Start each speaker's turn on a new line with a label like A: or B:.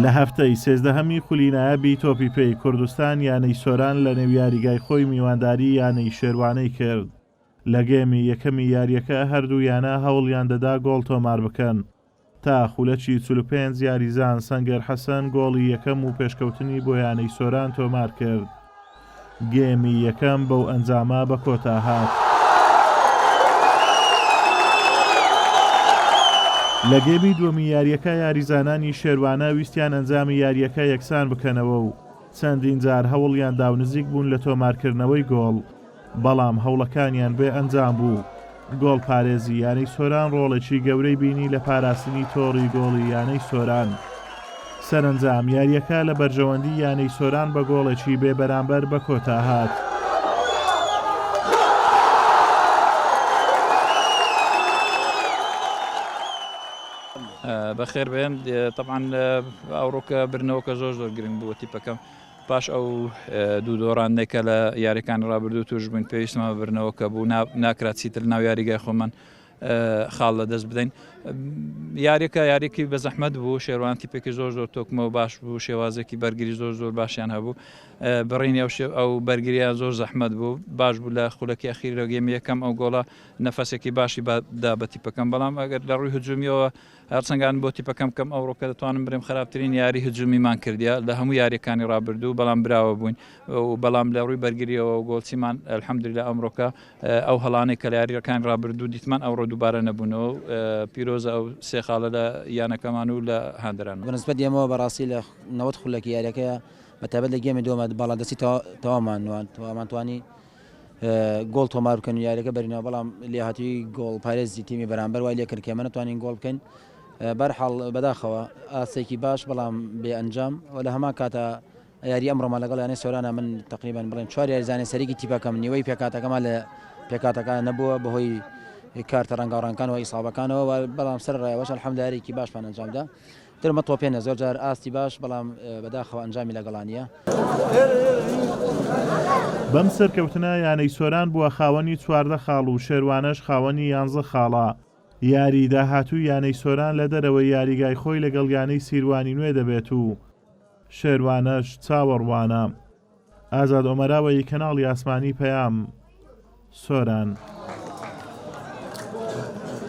A: لە هەفتەی سێزدەهەمی خولینایەبی تۆپی پێی کوردستان یانەی سۆران لە نێو یاریگای خۆی میوانداری یانەی شێروانەی کرد. لە گێمی یەکەمی یاریەکە هەردوو یانە هەوڵیان دەدا گۆڵ تۆمار بکەن تا خولەکی 45 یاریزان سەنگەر حەسەن گۆڵی یەکەم و پێشکەوتنی بۆ یانەی سۆران تۆمار کرد. گێمی یەکەم بەو ئەنجامە بە کۆتا هات. لە گێمی دووەمی یاریەکە یاریزانانی شێروانە ویستیان ئەنجامی یاریەکە یەکسان بکەنەوە و چەندین جار هەوڵیان داو نزیک بوون لە تۆمارکردنەوەی گۆڵ، بەڵام هەوڵەکانیان بێ ئەنجام بوو. گۆڵ پارێزی یانەی سۆران ڕۆڵێکی گەورەی بینی لە پاراستنی تۆڕی گۆڵی یانەی سۆران. سەرنجام یاریەکە لە بەرژەوەندی یانەی سۆران بە گۆڵێکی بێ بەرامبەر بە کۆتا هات.
B: بەخێر بێن طبعاً ئەوڕۆکە برنەوەکە زۆر گرنگ بووە تیپەکەم پاش ئەو دوو دۆڕانێکە لە یاریەکان ڕابردوو توش بووین پێویستمە برنەوەکە بوو ناکرات چیتر ناو یاریگای خۆمان خاڵ لە دەست بدەین. یاریەکە یاریکی بە زەحمەت بوو، شێروان تیپێکی زۆر تۆکمەوە باش بوو، شێوازێکی بەرگری زۆر باشیان هەبوو. بڕینی ئەو بەرگریان زۆر زەحمەت بوو، باش بوو لە خولەکی ئەخیر لە گێمی یەکەم ئەو گۆڵە نەفەسێکی باشی دا بە تیپەکەم، بەڵام ئەگەر لە ڕووی هجومیەوە هەرچەنگان بۆ تیپەکەم کەم ئەوڕۆکە دەتوانم برێم خراپترین یاری هجومیمان کردیا لە هەموو یاریەکانی ڕابردوو، بەڵام براوە بووین و بەڵام لە ڕووی بەرگریەوە و گۆڵچیمان ئەلحەمدولیلا ئەمڕۆکە ئەو هەڵانەی کە لە یاریەکان ڕابردوو دیتمان ئەوڕۆ دووبارە نەبوونەوە و پیرۆزە ئەو سێ خاڵە لە یانەکەمان و لە هەندران
C: بەنسبەت ئێمەوە بەڕاستی لە 90 خولەکی یاریەکەیە بەتابەت لە گێمی دووەمە باڵادەستی تەوامان توانی گۆڵ تۆمار بکەن و یاریەکە بەرینەوە، بەڵام لێهاتووی گۆڵ پارێزی تیمی بەرامبەر وای لێ کرد کە ئێمە نەتوانین گۆڵ بکەین. بەرحاڵ بەداخەوە ئاسێکی باش بەڵام بێ ئەنجام و لە هەمان کاتە یاری ئەمڕۆمان لەگەڵ یانەی سۆرانە من تقریبان بڵێن 4 یاریزانانی سەرێکی تیپەکەم نیوەی پێکاتەکەمان لە پێکاتەکان نەبووە بەهۆی کارتە ڕەنگاڕەنگەکان و ئیسابەکانەوە، بەڵام سەر ڕایەوەش ئەلحەمدولیلا باشمان ئەنجامدا. ترمە تۆپێنە زۆر جار ئاستی باش بەڵام بەداخەوە ئەنجامی لەگەڵانیە.
A: بەم سەرکەوتنە یانەی سۆران بووە خاوەنی 14 خاڵ و شێروانەش خاوەنی 11 خاڵە. یاری داهاتوو یانەی سۆران لە دەرەوەی یاریگای خۆی لەگەڵ یانەی سیروانی نوێ دەبێت و شێروانەش چاوەڕوانە. ئازاد ئۆمەراوەی کەناڵی ئاسمانی پەیام، سۆران.